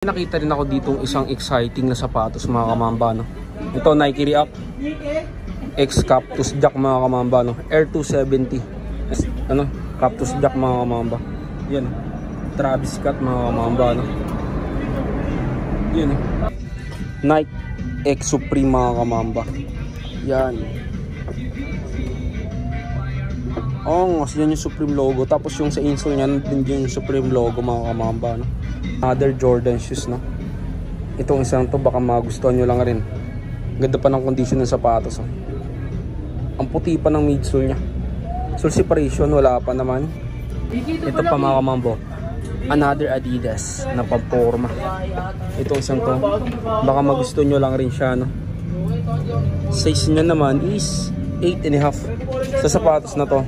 Nakita rin ako dito isang exciting na sapatos mga kamamba, no? Ito Nike React X Cactus Jack mga kamamba, no? Air 270 ano? Cactus Jack mga kamamba. Yan, Travis Scott mga kamamba, no? Yan, Nike X Supreme mga kamamba. Yan. Oh, yan yung Supreme logo. Tapos yung sa insole niya din yung Supreme logo mga kamamba, no? Other Jordan shoes, no? Itong isang to baka magustuhan nyo lang rin. Ganda pa ng condition ng sapatos, oh. Ang puti pa ng midsole nya. Sole separation wala pa naman. Ito pa mga kamambo, another Adidas na pamporma. Itong isang to baka magustuhan nyo lang rin siya, no? Size nya naman is 8.5 sa sapatos na to.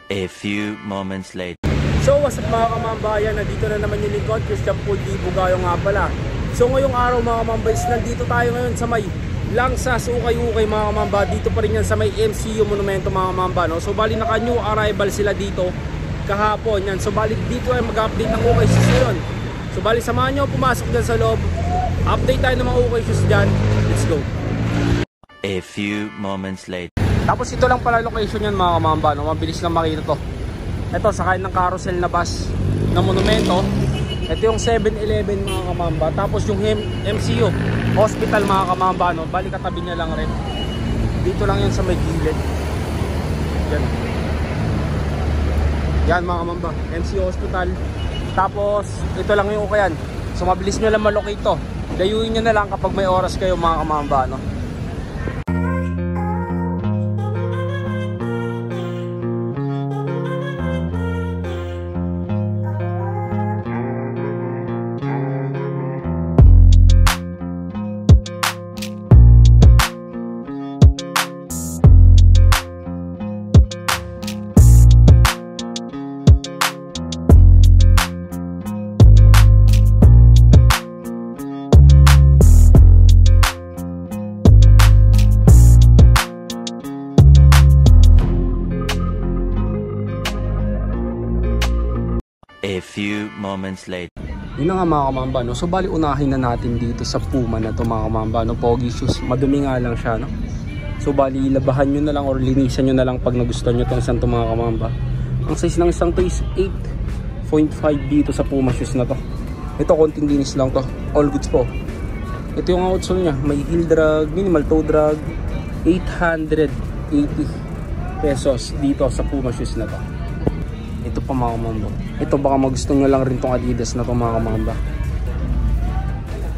A few moments later. So what's up mga kamambayan, nandito na naman yung lingkod, Christian Paul Di Bugayo nga pala. So ngayong araw mga kamambayas, nandito tayo ngayon sa may Langsas, Ukay-Ukay mga kamamba. Dito pa rin yan sa may MCU Monumento mga kamamba, no? So bali naka new arrival sila dito kahapon yan. So bali dito ay mag-update ng Ukay shoes ngayon. So bali samahan nyo pumasok dyan sa loob, update tayo ng mga Ukay shoes dyan. Let's go. A few moments later. Tapos ito lang pala location yan mga kamamba, no? Mabilis lang makita to. Ito sakay ng carousel na bus na monumento. Ito yung 7-Eleven mga kamamba. Tapos yung MCU Hospital mga kamamba, no? Bali katabi niya lang rin. Dito lang yan sa may gilid. Yan. Yan mga kamamba, MCU Hospital. Tapos ito lang yung ukayan. So mabilis nyo lang malocate to. Dayuin nyo na lang kapag may oras kayo mga kamamba, no? A few moments later. Yun na nga mga kamamba, no? So bali unahin na natin dito sa Puma na to mga kamamba, no? Pogi shoes, madumi nga lang siya, no? So bali labahan nyo na lang or linisan nyo na lang pag nagustuhan nyo itong isang to mga kamamba. Ang size ng isang to is 8.5 dito sa Puma shoes na to. Ito konting linis lang to, all goods po. Ito yung outsole nya, may heel drag, minimal toe drag, 880 pesos dito sa Puma shoes na to. Ito pa mga kamamba, ito baka magustuhan nyo lang rin tong Adidas na to mga kamamba.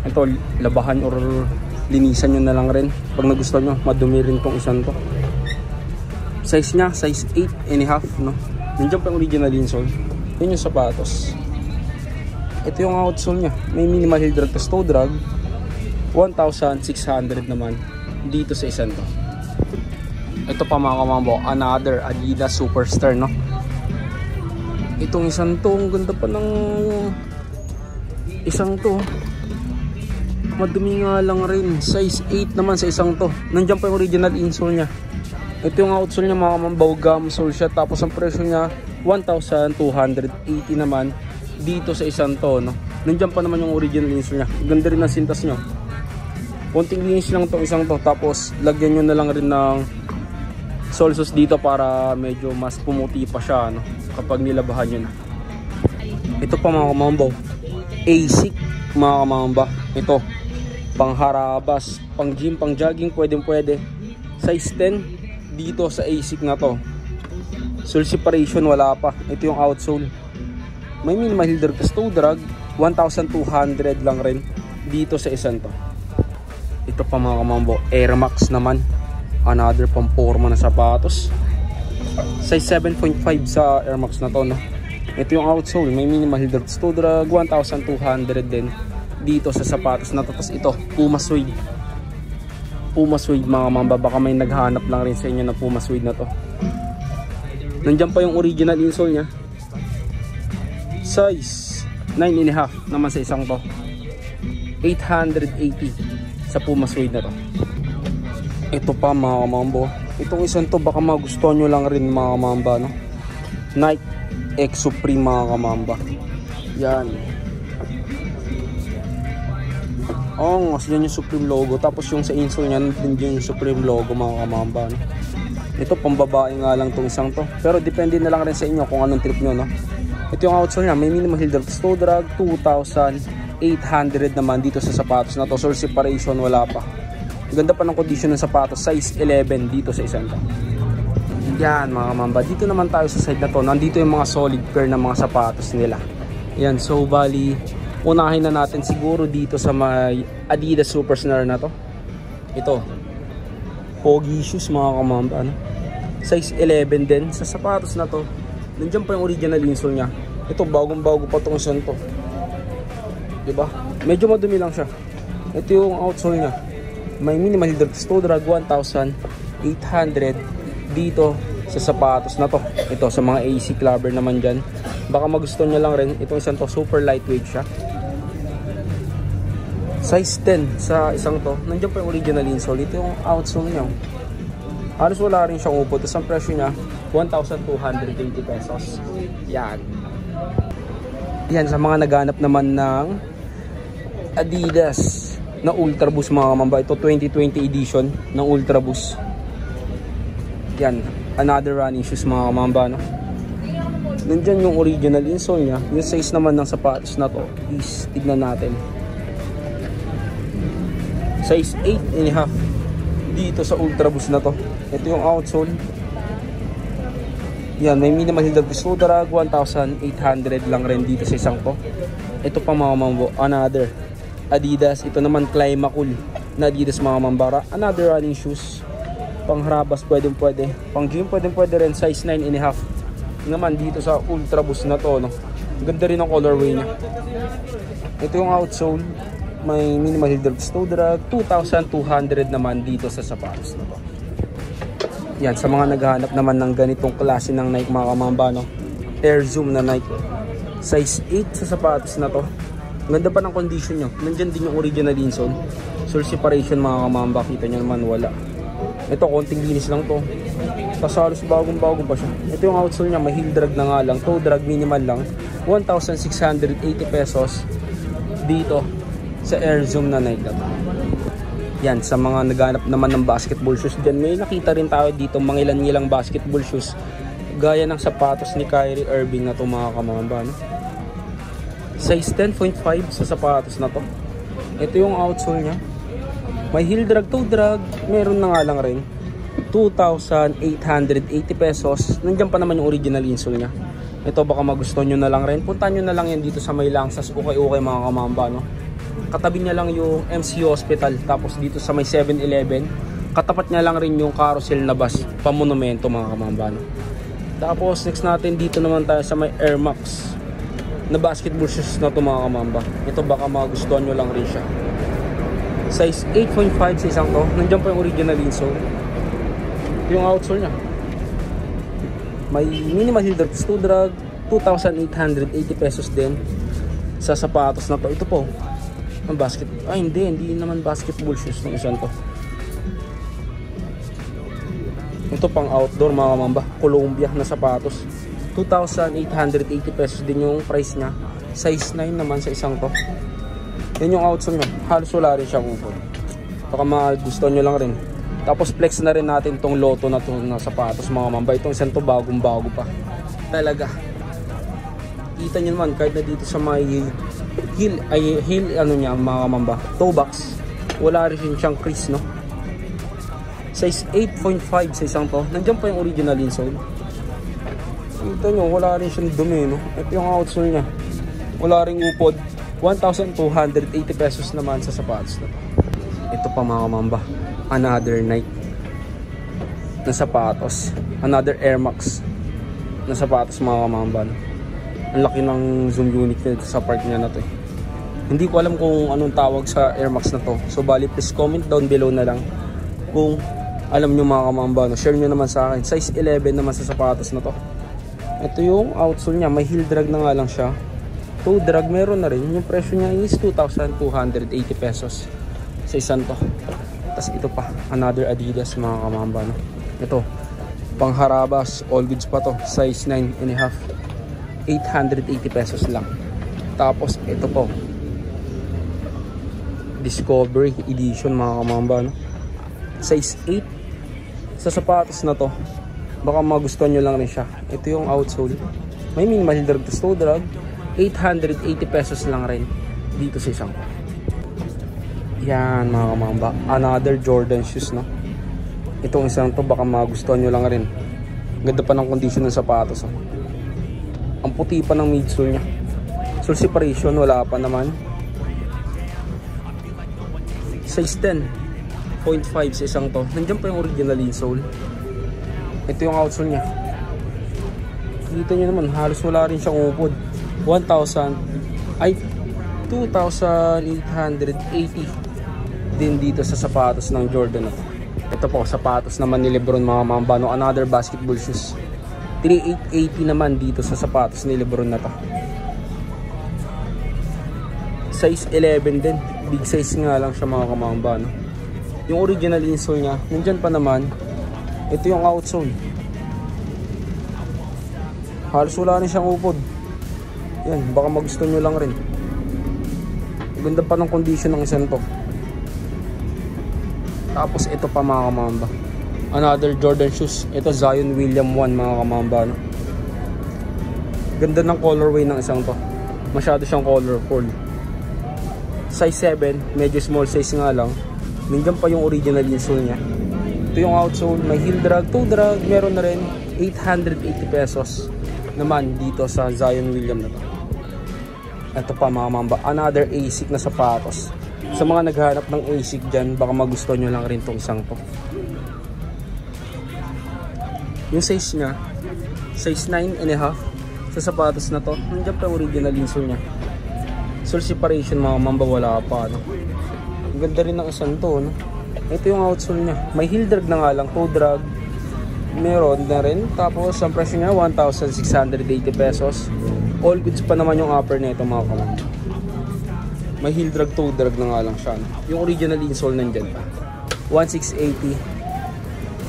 Ito labahan or linisan nyo na lang rin pag nagustuhan nyo, madumi rin tong isang to. Size nya, size 8.5, no? Nandiyan pa yung original insole. Yun yung sapatos. Ito yung outsole nya, may minimal heel drag to toe drag, 1,600 naman dito sa isang to. Ito pa mga kamamba, another Adidas Superstar, no? Itong isang to, ang ganda pa ng isang to. Madumi nga lang rin, size 8 naman sa isang to. Nandiyan pa yung original insole nya. Ito yung outsole nya mga kamambaw, gum sole siya. Tapos ang presyo nya 1,280 naman dito sa isang to, no? Nandiyan pa naman yung original insole nya. Ganda rin ang sintas nyo. Konting linis lang to isang to. Tapos lagyan nyo na lang rin ng sole sauce dito para medyo mas pumuti pa siya, no? Kapag nilabahan nyo na. Ito pa mga kamambaw, ASIC mga kamamba. Ito pang harabas, pang gym, pang jogging, pwede. Size 10 dito sa ASIC na to. Sole separation wala pa. Ito yung outsole, may minimal heel drag toe drag, 1,200 lang rin dito sa isang to. Ito pa mga kamambaw, Air Max naman, another pamporma na sapatos. Size 7.5 sa Air Max na to, no? Ito yung outsole, may minimal heel toe drag, 1,200 din dito sa sapatos na to. Tapos ito, Puma Suede. Puma Suede mga mamba, baka may naghanap lang rin sa inyo na Puma Suede na to. Nandiyan pa yung original insole nya. Size 9.5 naman sa isang to. 880 sa Puma Suede na to. Ito pa mga mambo, itong isang to baka magustuhan nyo lang rin mga mamba, no? Nike X Supreme mga kamamba. Yan. Oh, kasi yan yung Supreme logo. Tapos yung sa insole niya, nandun yung Supreme logo mga kamamba, no? Ito pambabae nga lang tong isang to. Pero depende na lang rin sa inyo kung anong trip nyo, no? Ito yung outsole niya, may minimal heel toe drag, 2,800 naman dito sa sapatos na to. Sole separation wala pa. Ganda pa ng condition ng sapatos, size 11 dito sa isang to. Yan mga mamba, dito naman tayo sa side na to. Nandito yung mga solid pair na mga sapatos nila. Yan, so bali unahin na natin siguro dito sa may Adidas Superstar na to. Ito, pogi shoes mga kamamba, ano? Size 11 din sa sapatos na to. Nandiyan pa yung original insole nya. Ito, bagong bago pa tong isang to, diba? Medyo madumi lang siya. Ito yung outsole nya, may minimal heel toe drag, 1,800 dito sa sapatos na to. Ito sa mga AC clubber naman dyan, baka magustuhan nyo lang rin. Itong isang to, super lightweight siya, size 10 sa isang to. Nandiyan pa yung original insole. Ito yung outsole nya, halos wala rin siyang upo. Tapos ang presyo nya 1,280 pesos. Yan. Yan sa mga naghanap naman ng Adidas na Ultra Boost mga kamamba. Ito 2020 edition ng Ultra Boost. Yan, another running shoes mga kamamba, no? Nandyan yung original insole nya. Yung size naman ng sapatos na to is, tignan natin, size 8.5 dito sa Ultra Boost na to. Ito yung outsole. Yan, may minimal heel toe drag, 1,800 lang rin dito sa isang to. Ito pa mga mambo, another Adidas. Ito naman Climacool na Adidas mga mambara. Another running shoes, pang harabas pwede, pang gym pwede rin, size 9.5 naman dito sa Ultra Boost na to, no? Ganda rin ang colorway nya. Ito yung outsole, may minimal heel toe drag, 2,200 naman dito sa sapatos na to. Yan, sa mga naghahanap naman ng ganitong klase ng Nike mga kamamba, no? Air Zoom na Nike, size 8 sa sapatos na to. Ganda pa ng condition nyo. Nandyan din yung original insole. Sole separation mga kamamba, kita nyo naman wala. Ito, konting linis lang to. Tapos halos bagong-bago pa siya. Ito yung outsole niya, may heel drag na nga lang. Toe drag minimal lang. 1,680 pesos dito sa Air Zoom na Nike. Yan, sa mga naghanap naman ng basketball shoes dyan, may nakita rin tayo dito mga ilan-ilang basketball shoes. Gaya ng sapatos ni Kyrie Irving na to mga kamamba, no? Size 10.5 sa sapatos na to. Ito yung outsole niya. May heel drag, toe drag, meron na nga lang rin. 2,880 pesos. Nandiyan pa naman yung original insole niya. Ito baka magustuhan nyo na lang rin. Punta nyo na lang yan dito sa may Langsas, ukay-ukay mga kamamba, no? Katabi niya lang yung MC Hospital. Tapos dito sa may 7-Eleven, katapat niya lang rin yung carousel na bus, pamonumento mga kamamba, no? Tapos next natin dito naman tayo sa may Air Max na basketball shoes na to mga kamamba. Ito baka magustuhan nyo lang rin siya. Size 8.5 sa isang to. Nandiyan pa yung original insole. Yung outsole nya, may minimal heel toe drag, 2,880 pesos din sa sapatos na to. Ito po ang basket. Ay hindi naman basketball shoes ng isang to. Ito pang outdoor mga kamamba, Columbia na sapatos. 2,880 pesos din yung price nya. Size 9 naman sa isang to. Yan yung outsole nya. Halos wala rin siyang upod. Baka magustuhan nyo lang rin. Tapos flex na rin natin tong Lotto na to na sapatos mga mamba. Itong isang to bagong-bago pa. Talaga. Kita nyo naman kahit na dito sa may heel ano niya mga mamba, toe box, wala rin siyang crease, no? Size 8.5 sa isang to. Nandiyan pa yung original insole. Kita nyo, wala rin siyang dumi, no? Ito yung outsole niya. Wala ring upod. 1,280 pesos naman sa sapatos na to. Ito pa mga mamba, another Nike na sapatos. Another Air Max na sapatos mga kamamba. Ang laki ng zoom unit nito sa part niya na to eh. Hindi ko alam kung anong tawag sa Air Max na to. So bali please comment down below na lang kung alam nyo mga kamamba. No? Share nyo naman sa akin. Size 11 naman sa sapatos na to. Ito yung outsole niya. May heel drag na nga lang siya. Toe drag meron na rin. Yung presyo niya is 2,280 pesos sa isang to. Tapos ito pa. Another Adidas mga kamamba. No? Ito. Pangharabas. All goods pa to. Size 9.5. 880 pesos lang. Tapos ito po. Discovery Edition mga kamamba. No? Size 8. Sa sapatos na to, baka magustuhan nyo lang rin siya. Ito yung outsole. May minimal drag to toe drag. 880 pesos lang rin dito sa isang. Yan mga kamamba. Another Jordan shoes, no? Itong isang to, baka magustuhan nyo lang rin. Ganda pa ng condition ng sapatos. Oh. Ang puti pa ng midsole nya. Sole separation, wala pa naman. Size 10.5 sa isang to. Nandiyan pa yung original insole. Ito yung outsole nya. Kita nyo naman, halos wala rin siyang upod. 2,880 din dito sa sapatos ng Jordan na to. Ito po, sapatos naman ni Lebron mga kamamba. No? Another basketball shoes. 3,880 naman dito sa sapatos ni Lebron na to. Size 11 din. Big size nga lang siya mga kamamba. No? Yung original insole nya, nandyan pa naman. Ito yung outsole. Halos wala rin siyang upod. Yan, baka magustuhan nyo lang rin. Ganda pa ng condition ng isang to. Tapos ito pa mga kamamba. Another Jordan shoes. Ito Zion William 1 mga kamamba. No? Ganda ng colorway ng isang to. Masyado siyang colorful. Size 7, medyo small size nga lang. Nandiyan pa yung original insole nya. Ito yung outsole, may heel drag, toe drag, meron na rin 880 pesos naman dito sa Zion William na to. Ito pa mga mamba, another ASIC na sapatos. Sa mga naghahanap ng ASIC dyan, baka magustuhan nyo lang rin itong isang to. Yung size nya, size 9.5 sa sapatos na to. Nandiyan pa yung original insole nya. Sole separation mga mamba, wala pa, no? Ang ganda rin ng isang to, no? Ito yung outsole nya. May heel drag na nga lang, toe drag meron na rin. Tapos ang presyo nya 1,680 pesos. All goods pa naman yung upper nito mga kamamba. May heel drag, toe drag na nga lang siya, no? Yung original insole nandyan pa. 1,680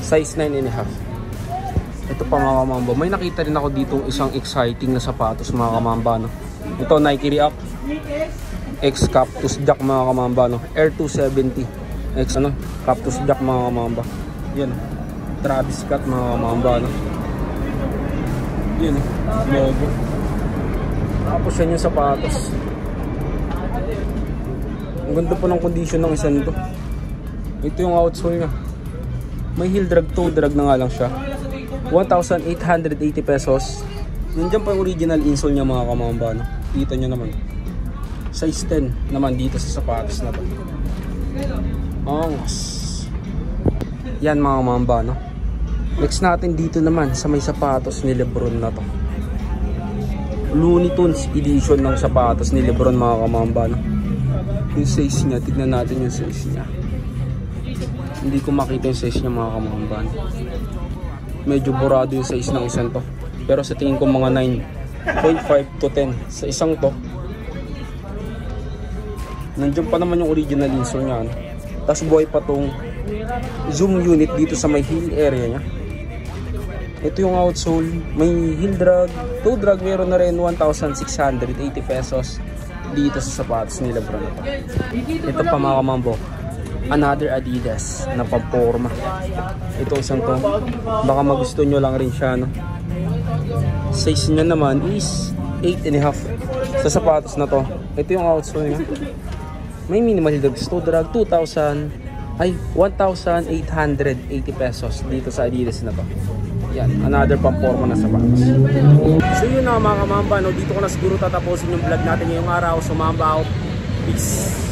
size 9.5. Ito pa mga kamamba, may nakita rin ako dito isang exciting na sapatos mga kamamba, no? Ito Nike React X Cactus Jack mga kamamba, no? Air 270 X ano, Cactus Jack mga kamamba. Yan, Travis Scott mga kamamba, no? Yan, logo. Tapos yan yung sapatos. Ang ganda po ng condition ng isang to. Ito yung outsole nya. May heel drag, toe drag na nga lang siya. 1,880 pesos. Nandiyan pa yung original insole nya mga kamamba, no? Kita nyo naman. Size 10 naman dito sa sapatos na to. Angas. Yan mga kamamba, no? Next natin dito naman sa may sapatos ni Lebron na to. Looney Tunes edition ng sapatos ni Lebron mga kamamba, no? Yung size nya, tignan natin yung size nya. Hindi ko makita yung size nya mga kamamba, no? Medyo burado yung size ng isang to. Pero sa tingin ko mga 9.5 to 10 sa isang to. Nandiyan pa naman yung original insole nya, no? Tapos buhay pa tong zoom unit dito sa may heel area nya. Ito yung outsole, may heel drag, toe drag, meron na rin 1,680 pesos dito sa sapatos ni Lebron na to. Ito pa mga kamambo, another Adidas na pamporma. Ito isang to, baka magusto nyo lang rin siya, no? Size nya naman is 8.5 sa sapatos na to. Ito yung outsole nya. May minimal drag, toe drag, 1,880 pesos dito sa Adidas na to. Yan, another pamporma na sapatos. So yun na mga kamamba, no? Dito ko na siguro tatapusin yung vlog natin ngayong araw. So mamba out. Peace.